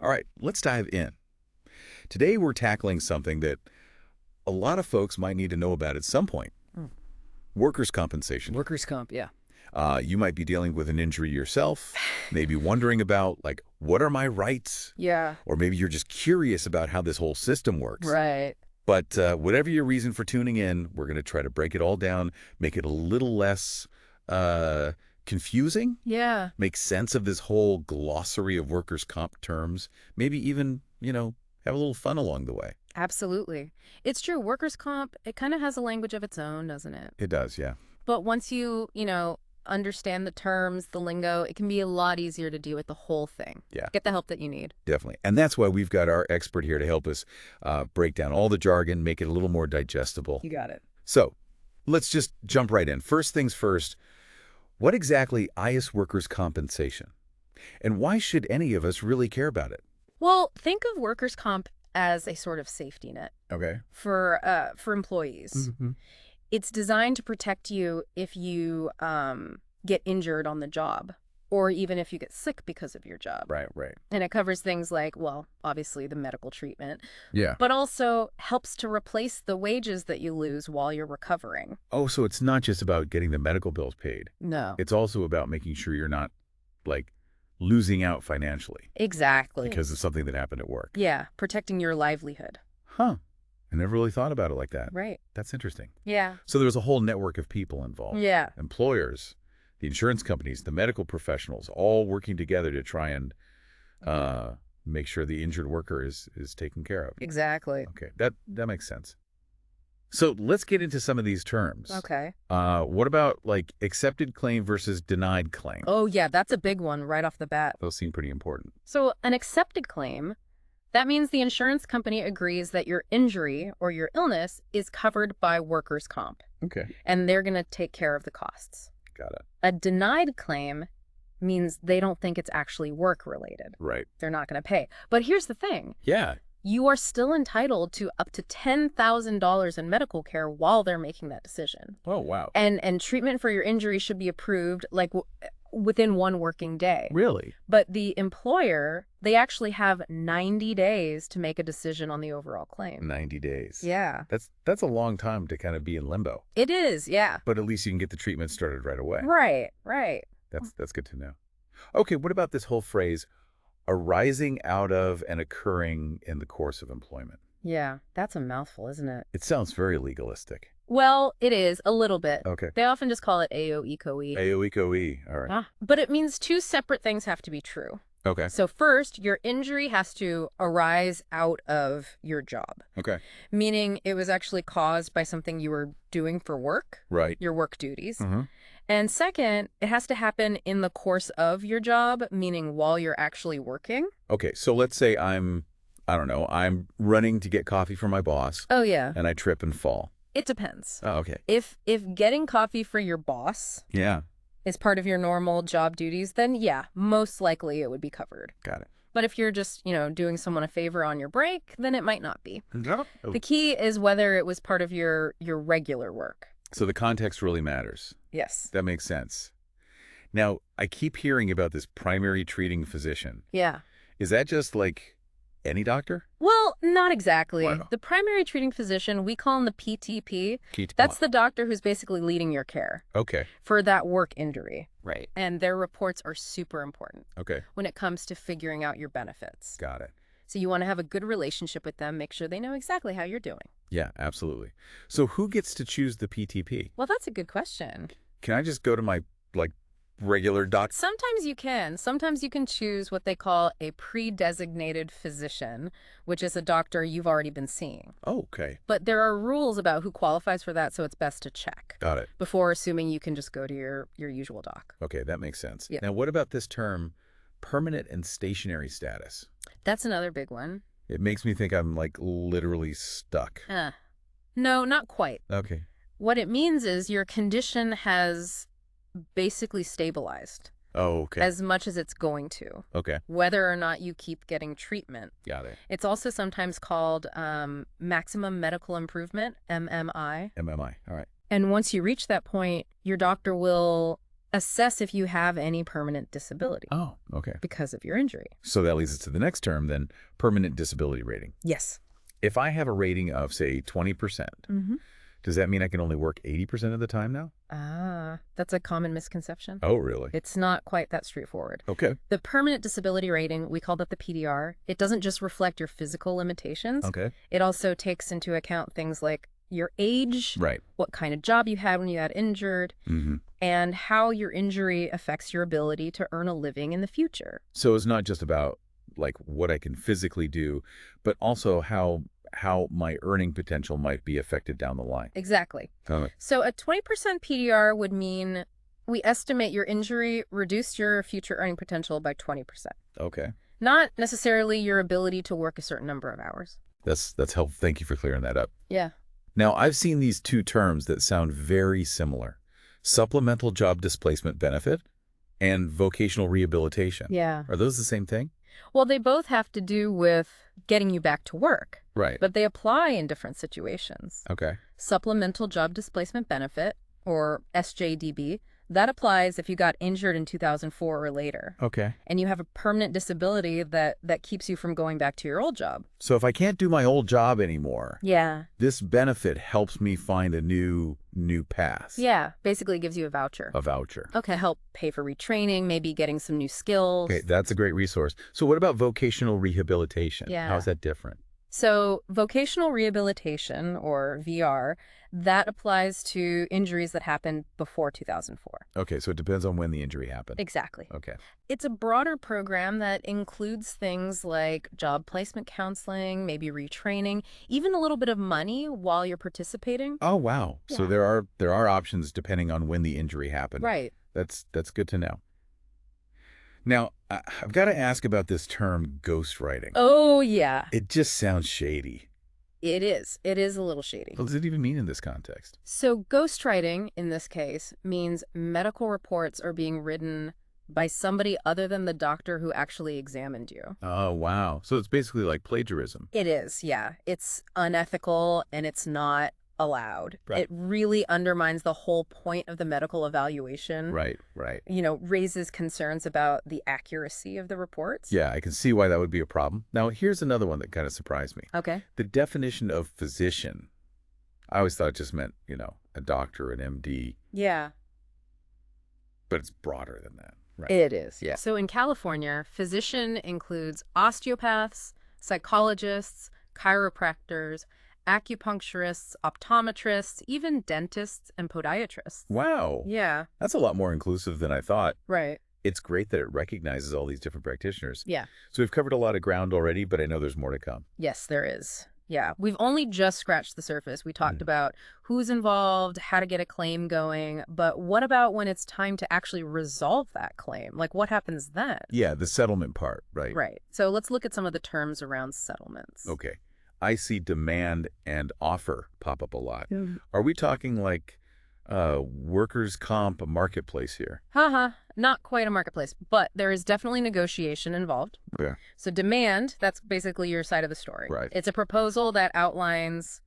All right, let's dive in. Today we're tackling something that a lot of folks might need to know about at some point. Mm. Workers' compensation. Workers' comp, yeah. You might be dealing with an injury yourself, maybe wondering about, like, what are my rights? Yeah. Or maybe you're just curious about how this whole system works. Right. But whatever your reason for tuning in, we're going to try to break it all down, make it a little less confusing, Yeah. make sense of this whole glossary of workers' comp terms, maybe even, have a little fun along the way. Absolutely. It's true. Workers' comp, it kind of has a language of its own, doesn't it? It does, yeah. But once you understand the terms, the lingo, it can be a lot easier to deal with the whole thing. Yeah. Get the help that you need. Definitely. And that's why we've got our expert here to help us break down all the jargon, make it a little more digestible. You got it. So let's just jump right in. First things first, what exactly is workers' compensation? And why should any of us really care about it? Well, think of workers' comp as a sort of safety net Okay. for employees. Mm-hmm. It's designed to protect you if you get injured on the job, or even if you get sick because of your job. Right, right. And it covers things like, well, obviously the medical treatment, Yeah. but also helps to replace the wages that you lose while you're recovering. Oh, so it's not just about getting the medical bills paid. No. It's also about making sure you're not, like, losing out financially Exactly. because of something that happened at work. Yeah, protecting your livelihood. Huh. I never really thought about it like that. Right. That's interesting. Yeah. So there's a whole network of people involved. Yeah. Employers, the insurance companies, the medical professionals, all working together to try and make sure the injured worker is taken care of. Exactly. Okay, that makes sense. So let's get into some of these terms. Okay. What about, like, accepted claim versus denied claim? Oh, yeah, that's a big one right off the bat. Those seem pretty important. So an accepted claim, that means the insurance company agrees that your injury or your illness is covered by workers' comp, Okay. and they're going to take care of the costs. Got it. A denied claim means they don't think it's actually work-related. Right. They're not going to pay. But here's the thing. Yeah. You are still entitled to up to $10,000 in medical care while they're making that decision. Oh, wow. And treatment for your injury should be approved like within one working day. Really? But the employer, they actually have 90 days to make a decision on the overall claim. 90 days. Yeah. That's a long time to kind of be in limbo. It is, yeah. But at least you can get the treatment started right away. Right, right. That's good to know. Okay, what about this whole phrase, arising out of and occurring in the course of employment? Yeah, that's a mouthful, isn't it? It sounds very legalistic. Well, it is, a little bit. Okay. They often just call it AOECOE. AOECOE. All right. But it means two separate things have to be true. Okay. So first, your injury has to arise out of your job, Okay. meaning it was actually caused by something you were doing for work, Right. your work duties. Mm-hmm. And second, it has to happen in the course of your job, meaning while you're actually working. Okay, so let's say I'm running to get coffee for my boss, Oh, yeah. and I trip and fall. It depends. Oh, okay. If getting coffee for your boss Yeah. is part of your normal job duties, then yeah, most likely it would be covered. Got it. But if you're just, doing someone a favor on your break, then it might not be. Oh. The key is whether it was part of your regular work. So the context really matters. Yes. That makes sense. Now, I keep hearing about this primary treating physician. Yeah. Is that just like any doctor? Well, not exactly. Wow. The primary treating physician, we call him the PTP. Keith- That's the doctor who's basically leading your care Okay. for that work injury. Right. And their reports are super important Okay. when it comes to figuring out your benefits. Got it. So you want to have a good relationship with them, make sure they know exactly how you're doing. Yeah, absolutely. So who gets to choose the PTP? Well, that's a good question. Can I just go to my, regular doc? Sometimes you can. Sometimes you can choose what they call a pre-designated physician, which is a doctor you've already been seeing. Oh, okay. But there are rules about who qualifies for that, so it's best to check Got it. before assuming you can just go to your usual doc. Okay, that makes sense. Yeah. Now, what about this term, permanent and stationary status? That's another big one. It makes me think I'm, literally stuck. No, not quite. Okay. What it means is your condition has basically stabilized Oh, okay. as much as it's going to, Okay. whether or not you keep getting treatment. Got it. It's also sometimes called maximum medical improvement, MMI. MMI. All right. And once you reach that point, your doctor will assess if you have any permanent disability Oh, okay. because of your injury. So that leads us to the next term then, permanent disability rating. Yes. If I have a rating of, say, 20%, Mm-hmm. does that mean I can only work 80% of the time now? That's a common misconception. Oh, really? It's not quite that straightforward. Okay. The permanent disability rating, we call that the PDR, it doesn't just reflect your physical limitations. Okay. It also takes into account things like your age, Right. what kind of job you had when you got injured, Mm-hmm. and how your injury affects your ability to earn a living in the future. So it's not just about like what I can physically do, but also how my earning potential might be affected down the line. Exactly. Oh, So a 20% PDR would mean we estimate your injury reduced your future earning potential by 20%. okay. Not necessarily your ability to work a certain number of hours. That's helpful. Thank you for clearing that up. Yeah. Now, I've seen these two terms that sound very similar. Supplemental job displacement benefit and vocational rehabilitation. Yeah. Are those the same thing? Well, they both have to do with getting you back to work, Right. but they apply in different situations. Okay. Supplemental job displacement benefit, or SJDB, that applies if you got injured in 2004 or later, Okay. and you have a permanent disability that keeps you from going back to your old job. So if I can't do my old job anymore, Yeah. this benefit helps me find a new path. Yeah, basically gives you a voucher. A voucher. Okay, help pay for retraining, maybe getting some new skills. Okay, that's a great resource. So what about vocational rehabilitation? Yeah. How's that different? So vocational rehabilitation, or VR, that applies to injuries that happened before 2004. Okay, so it depends on when the injury happened. Exactly. Okay. It's a broader program that includes things like job placement counseling, maybe retraining, even a little bit of money while you're participating. Oh, wow. So Yeah. there are options depending on when the injury happened. Right. That's good to know. Now, I've got to ask about this term ghostwriting. Oh, yeah. It just sounds shady. It is. It is a little shady. What does it even mean in this context? So ghostwriting, in this case, means medical reports are being written by somebody other than the doctor who actually examined you. Oh, wow. So it's basically like plagiarism. It is, yeah. It's unethical and it's not allowed. Right. It really undermines the whole point of the medical evaluation. Right. Raises concerns about the accuracy of the reports. Yeah, I can see why that would be a problem. Now, here's another one that kind of surprised me. Okay. The definition of physician. I always thought it just meant, a doctor, an MD, Yeah. but it's broader than that. Right. It is. Yeah. So in California, physician includes osteopaths, psychologists, chiropractors, acupuncturists, optometrists, even dentists and podiatrists. Wow. Yeah. That's a lot more inclusive than I thought. Right. It's great that it recognizes all these different practitioners. Yeah. So we've covered a lot of ground already, but I know there's more to come. Yes, there is. Yeah. We've only just scratched the surface. We talked about who's involved, how to get a claim going, but what about when it's time to actually resolve that claim? Like, what happens then? Yeah, the settlement part, right? Right. So let's look at some of the terms around settlements. Okay. I see demand and offer pop up a lot. Yeah. Are we talking like workers' comp marketplace here? Haha, not quite a marketplace, but there is definitely negotiation involved. Yeah. So demand, that's basically your side of the story. Right. It's a proposal that outlines,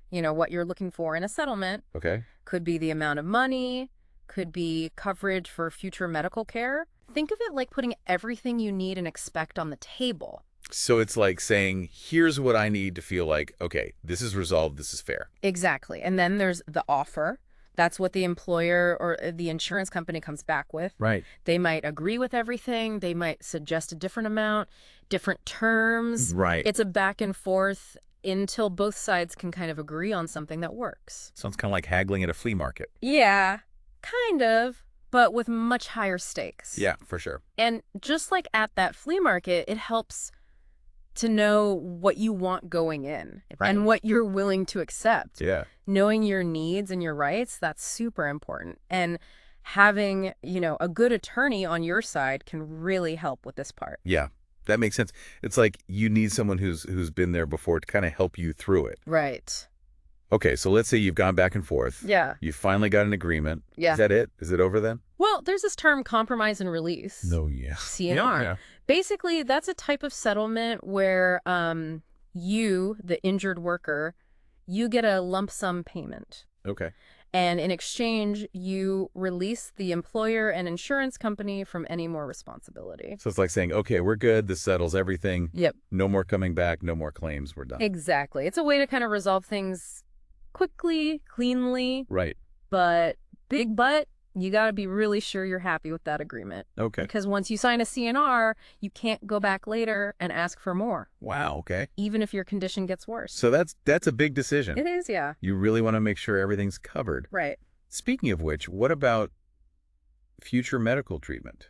what you're looking for in a settlement. Okay. Could be the amount of money, could be coverage for future medical care. Think of it like putting everything you need and expect on the table. So it's like saying, here's what I need to feel like, okay, this is resolved, this is fair. Exactly. And then there's the offer. That's what the employer or the insurance company comes back with. Right. They might agree with everything. They might suggest a different amount, different terms. Right. It's a back and forth until both sides can kind of agree on something that works. Sounds kind of like haggling at a flea market. Yeah, kind of, but with much higher stakes. Yeah, for sure. And just like at that flea market, it helps to know what you want going in and what you're willing to accept. Yeah. Knowing your needs and your rights, that's super important. And having, a good attorney on your side can really help with this part. Yeah, that makes sense. It's like you need someone who's been there before to kind of help you through it. Right. Okay, so let's say you've gone back and forth. Yeah. You finally got an agreement. Yeah. Is that it? Is it over then? Well, there's this term compromise and release. Yeah. CNR. Yeah. Basically, that's a type of settlement where you, the injured worker, you get a lump sum payment. Okay. And in exchange, you release the employer and insurance company from any more responsibility. So it's like saying, okay, we're good. This settles everything. Yep. No more coming back. No more claims. We're done. Exactly. It's a way to kind of resolve things quickly, cleanly, Right. but you got to be really sure you're happy with that agreement. Okay. Because once you sign a CNR, you can't go back later and ask for more, Wow. Okay. even if your condition gets worse. So that's a big decision. It is, yeah. You really want to make sure everything's covered. Right. Speaking of which, what about future medical treatment?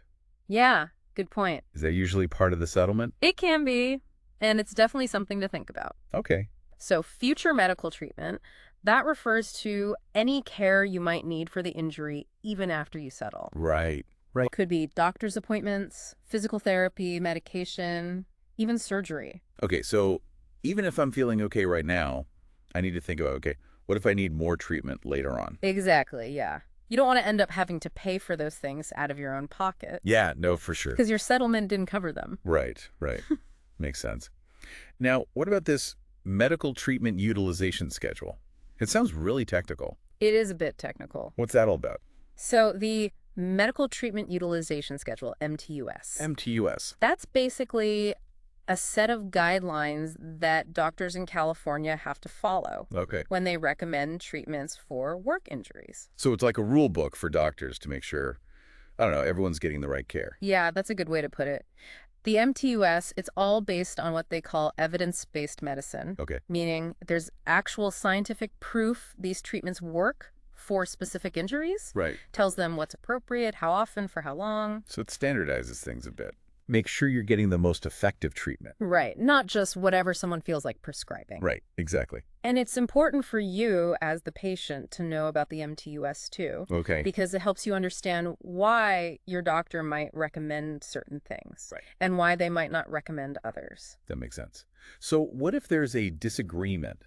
Yeah, good point. Is that usually part of the settlement? It can be, and it's definitely something to think about. Okay. So future medical treatment, that refers to any care you might need for the injury even after you settle. Right. Right. Could be doctor's appointments, physical therapy, medication, even surgery. Okay, so even if I'm feeling okay right now, I need to think about, okay, what if I need more treatment later on? Exactly, yeah. You don't want to end up having to pay for those things out of your own pocket. Yeah, no, for sure. Because your settlement didn't cover them. Right, right. Makes sense. Now, what about this medical treatment utilization schedule? It sounds really technical. It is a bit technical. What's that all about? So the Medical Treatment Utilization Schedule, MTUS. MTUS. That's basically a set of guidelines that doctors in California have to follow Okay. when they recommend treatments for work injuries. So it's like a rule book for doctors to make sure, I don't know, everyone's getting the right care. Yeah, that's a good way to put it. The MTUS, it's all based on what they call evidence-based medicine, Okay. meaning there's actual scientific proof these treatments work for specific injuries, Right. tells them what's appropriate, how often, for how long. So it standardizes things a bit. Make sure you're getting the most effective treatment. Right, not just whatever someone feels like prescribing. Right, exactly. And it's important for you as the patient to know about the MTUS too, Okay. because it helps you understand why your doctor might recommend certain things Right. and why they might not recommend others. That makes sense. So what if there's a disagreement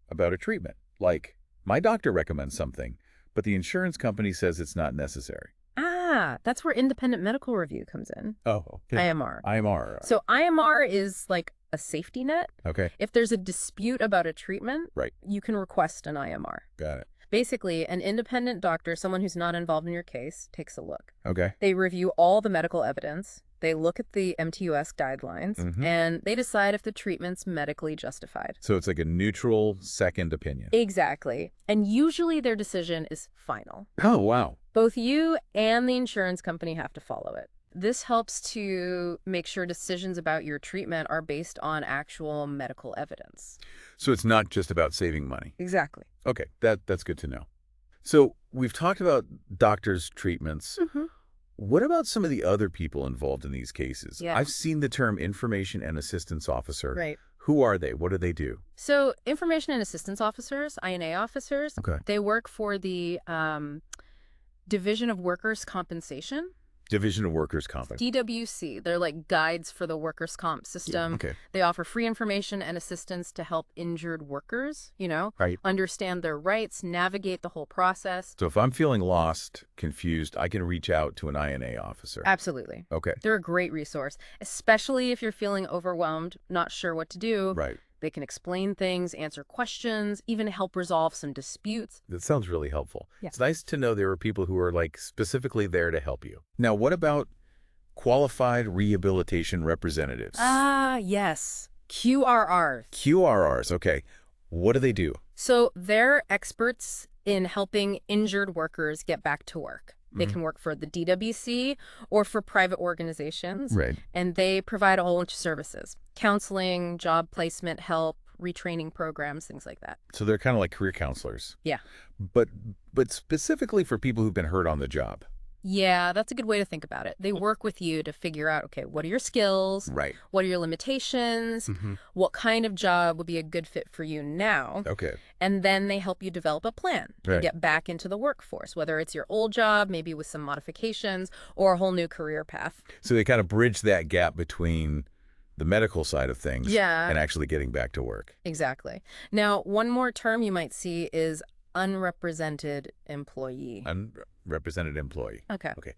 about a treatment? Like, my doctor recommends something, but the insurance company says it's not necessary. Ah, that's where independent medical review comes in. Oh, okay. IMR. IMR. So IMR is like a safety net. Okay, If there's a dispute about a treatment, right. you can request an IMR. Got it. Basically, an independent doctor, someone who's not involved in your case, takes a look. Okay. They review all the medical evidence, they look at the MTUS guidelines, and they decide if the treatment's medically justified. So it's like a neutral second opinion. Exactly. And usually their decision is final. Oh, wow. Both you and the insurance company have to follow it. This helps to make sure decisions about your treatment are based on actual medical evidence. So it's not just about saving money. Exactly. Okay, that's good to know. So we've talked about doctors' treatments. What about some of the other people involved in these cases? Yeah. I've seen the term information and assistance officer. Right. Who are they? What do they do? So information and assistance officers, INA officers, Okay. they work for the Division of Workers' Compensation. Division of Workers' Comp. DWC. They're like guides for the workers' comp system. Okay. They offer free information and assistance to help injured workers, Right. understand their rights, navigate the whole process. So if I'm feeling lost, confused, I can reach out to an INA officer. Absolutely. Okay. They're a great resource, especially if you're feeling overwhelmed, not sure what to do. Right. They can explain things, answer questions, even help resolve some disputes. That sounds really helpful. Yeah. It's nice to know there are people who are like specifically there to help you. Now, what about qualified rehabilitation representatives? Ah, yes. QRRs. QRRs. Okay. What do they do? So they're experts in helping injured workers get back to work. They can work for the DWC or for private organizations. Right. And they provide a whole bunch of services. Counseling, job placement help, retraining programs, things like that. So they're kind of like career counselors. Yeah. But specifically for people who've been hurt on the job. Yeah, that's a good way to think about it. They work with you to figure out, okay, what are your skills? Right. What are your limitations? What kind of job would be a good fit for you now? Okay. And then they help you develop a plan to Right. get back into the workforce, whether it's your old job, maybe with some modifications, or a whole new career path. So they kind of bridge that gap between the medical side of things Yeah. and actually getting back to work. Exactly. Now, one more term you might see is unrepresented employee. Unrepresented employee. Okay. Okay.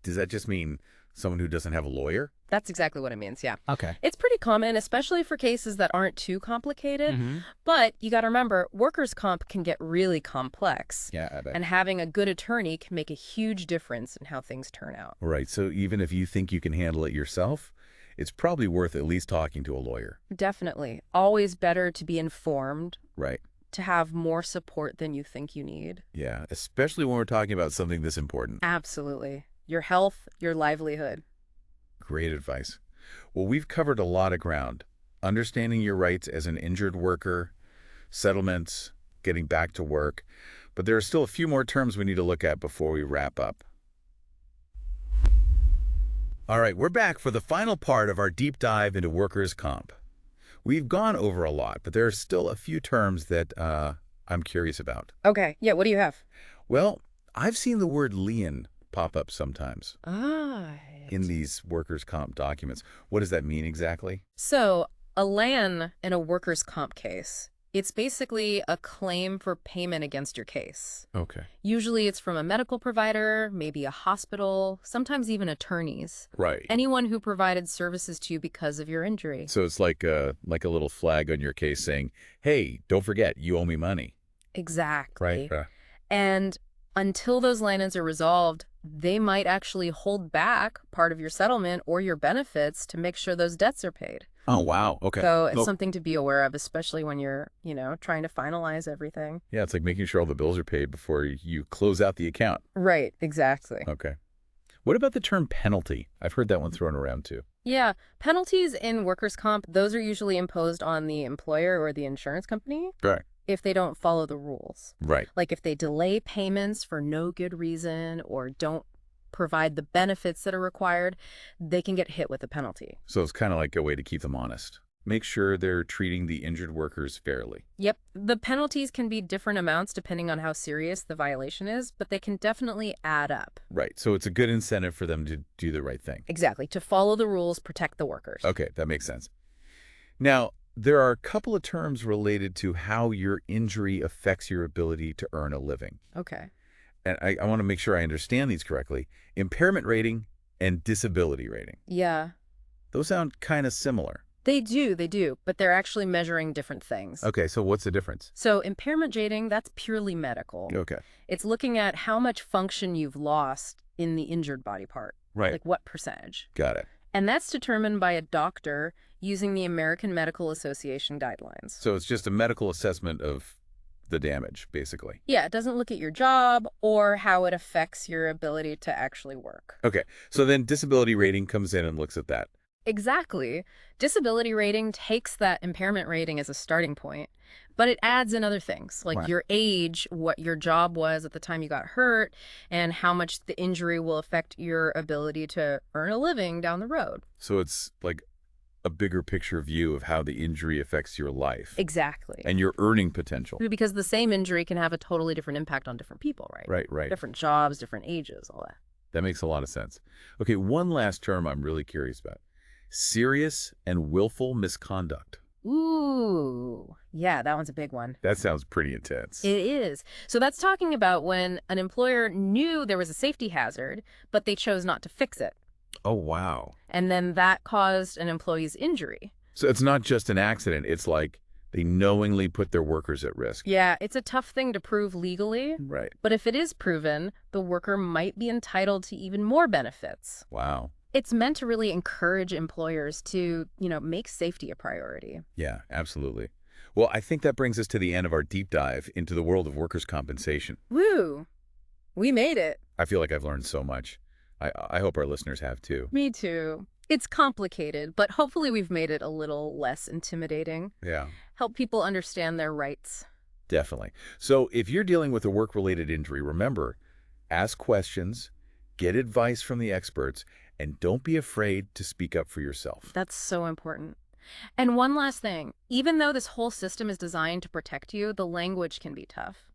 Does that just mean Someone who doesn't have a lawyer? That's exactly what it means, yeah. Okay. It's pretty common, especially for cases that aren't too complicated. Mm-hmm. But you got to remember, workers' comp can get really complex. Yeah, I bet. And having a good attorney can make a huge difference in how things turn out. Right, so even if you think you can handle it yourself, it's probably worth at least talking to a lawyer. Definitely. Always better to be informed, Right. to have more support than you think you need. Yeah, especially when we're talking about something this important. Absolutely. Your health, your livelihood. Great advice. Well, we've covered a lot of ground. Understanding your rights as an injured worker, settlements, getting back to work. But there are still a few more terms we need to look at before we wrap up. All right, we're back for the final part of our deep dive into workers' comp. We've gone over a lot, but there are still a few terms that I'm curious about. Okay. Yeah, what do you have? Well, I've seen the word lien pop up sometimes in Ah. these workers' comp documents. What does that mean exactly? So, a LAN in a workers' comp case, it's basically a claim for payment against your case. Okay. Usually it's from a medical provider, maybe a hospital, sometimes even attorneys. Right. Anyone who provided services to you because of your injury. So it's like a little flag on your case saying, hey, don't forget, you owe me money. Exactly. Right. And until those LANs are resolved, they might actually hold back part of your settlement or your benefits to make sure those debts are paid. Oh, wow. Okay. So it's Well, something to be aware of, especially when you're, trying to finalize everything. yeah, it's like making sure all the bills are paid before you close out the account. Right, exactly. Okay. What about the term penalty? I've heard that one thrown around too. Yeah, penalties in workers' comp, those are usually imposed on the employer or the insurance company Right. if they don't follow the rules. Right. Like if they delay payments for no good reason or don't provide the benefits that are required, they can get hit with a penalty. So it's kind of like a way to keep them honest. Make sure they're treating the injured workers fairly. Yep, the penalties can be different amounts depending on how serious the violation is, but they can definitely add up. Right. So it's a good incentive for them to do the right thing. Exactly, to follow the rules, protect the workers. Okay, that makes sense. Now, there are a couple of terms related to how your injury affects your ability to earn a living. Okay. And I want to make sure I understand these correctly. Impairment rating and disability rating. Yeah, Those sound kind of similar. they do, but they're actually measuring different things. Okay, so what's the difference? So impairment rating, that's purely medical. Okay. It's looking at how much function you've lost in the injured body part, Right. like what percentage. Got it. And that's determined by a doctor using the American Medical Association guidelines. So it's just a medical assessment of the damage, basically. Yeah, it doesn't look at your job or how it affects your ability to actually work. Okay, so then disability rating comes in and looks at that. Exactly. Disability rating takes that impairment rating as a starting point, but it adds in other things like Right. your age, what your job was at the time you got hurt, and how much the injury will affect your ability to earn a living down the road. So it's like a bigger picture view of how the injury affects your life Exactly. and your earning potential. Because the same injury can have a totally different impact on different people, right? Right, right. Different jobs, different ages, all that. That makes a lot of sense. Okay, one last term I'm really curious about. Serious and willful misconduct. Ooh, yeah, that one's a big one. That sounds pretty intense. It is. So that's talking about when an employer knew there was a safety hazard, but they chose not to fix it. Oh, wow. And then that caused an employee's injury. So it's not just an accident. It's like they knowingly put their workers at risk. Yeah, it's a tough thing to prove legally, Right. but if it is proven, the worker might be entitled to even more benefits. Wow. It's meant to really encourage employers to, make safety a priority. Yeah, absolutely. Well, I think that brings us to the end of our deep dive into the world of workers' compensation. Woo! We made it. I feel like I've learned so much. I hope our listeners have too. Me too. It's complicated, but hopefully we've made it a little less intimidating. Yeah, Help people understand their rights. definitely. So if you're dealing with a work-related injury, remember, ask questions, get advice from the experts, and don't be afraid to speak up for yourself. That's so important. And one last thing, even though this whole system is designed to protect you, the language can be tough.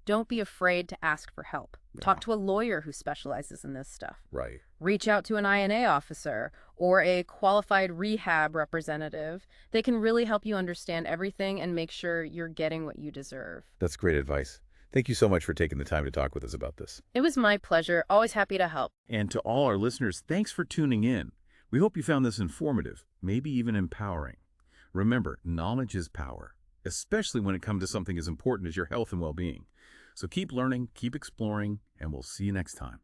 Don't be afraid to ask for help. Talk to a lawyer who specializes in this stuff. Right. Reach out to an INA officer or a qualified rehab representative. They can really help you understand everything and make sure you're getting what you deserve. That's great advice. Thank you so much for taking the time to talk with us about this. It was my pleasure. Always happy to help. And to all our listeners, thanks for tuning in. We hope you found this informative, maybe even empowering. Remember, knowledge is power, especially when it comes to something as important as your health and well-being. So keep learning, keep exploring, and we'll see you next time.